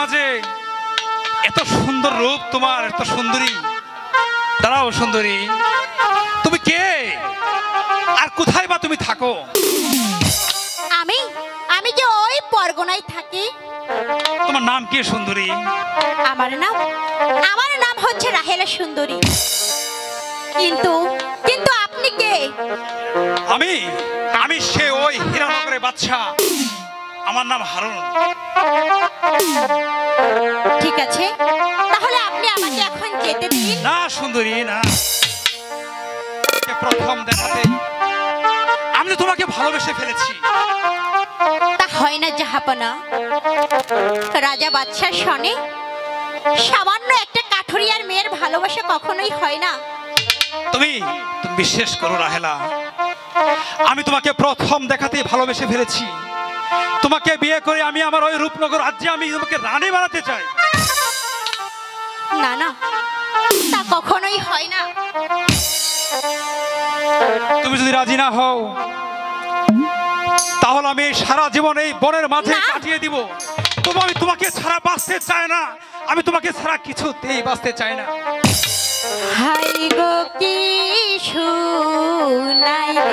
মাঝে এত সুন্দর রূপ তোমার, এত সুন্দরী। দাঁড়াও সুন্দরী, তুমি কে আর কোথায় বা তুমি থাকো? আমি আমি যে ওই পরগনায় থাকি। তোমার নাম কি সুন্দরী? আমার নাম হচ্ছে রাহেলা সুন্দরী। কিন্তু কিন্তু আপনি কে? আমি আমি সে ওই হীরানগরের বাদশা। আমার নাম হারুন। ঠিক আছে, তাহলে আপনি আমাকে এখন যেতে দিন। না সুন্দরী না, প্রথম দেখাতে আমি তো তোমাকে ভালোবেসে ফেলেছি। তা হয় না জাহাপনা। রাজা বাদশার সনে সামান্য একটা কাঠুরিয়ার মেয়ের ভালোবাসা কখনোই হয় না। তুমি বিশ্বাস করো রাহেলা, আমি তোমাকে প্রথম দেখাতেই ভালোবেসে ফেলেছি। তোমাকে বিয়ে করে আমি আমার ওই রূপনগর রাজ্যে আমি তোমাকে রানী বানাতে চাই। না না, তা কখনোই হয় না। তুমি যদি রাজি না হও তাহলে আমি সারা জীবন এই বনের মাঝে কাটিয়ে দিব। তবু আমি তোমাকে ছাড়া বাঁচতে চাই না, আমি তোমাকে ছাড়া কিছুতেই বাঁচতে চাই না। হাই গো কি শুনাইলে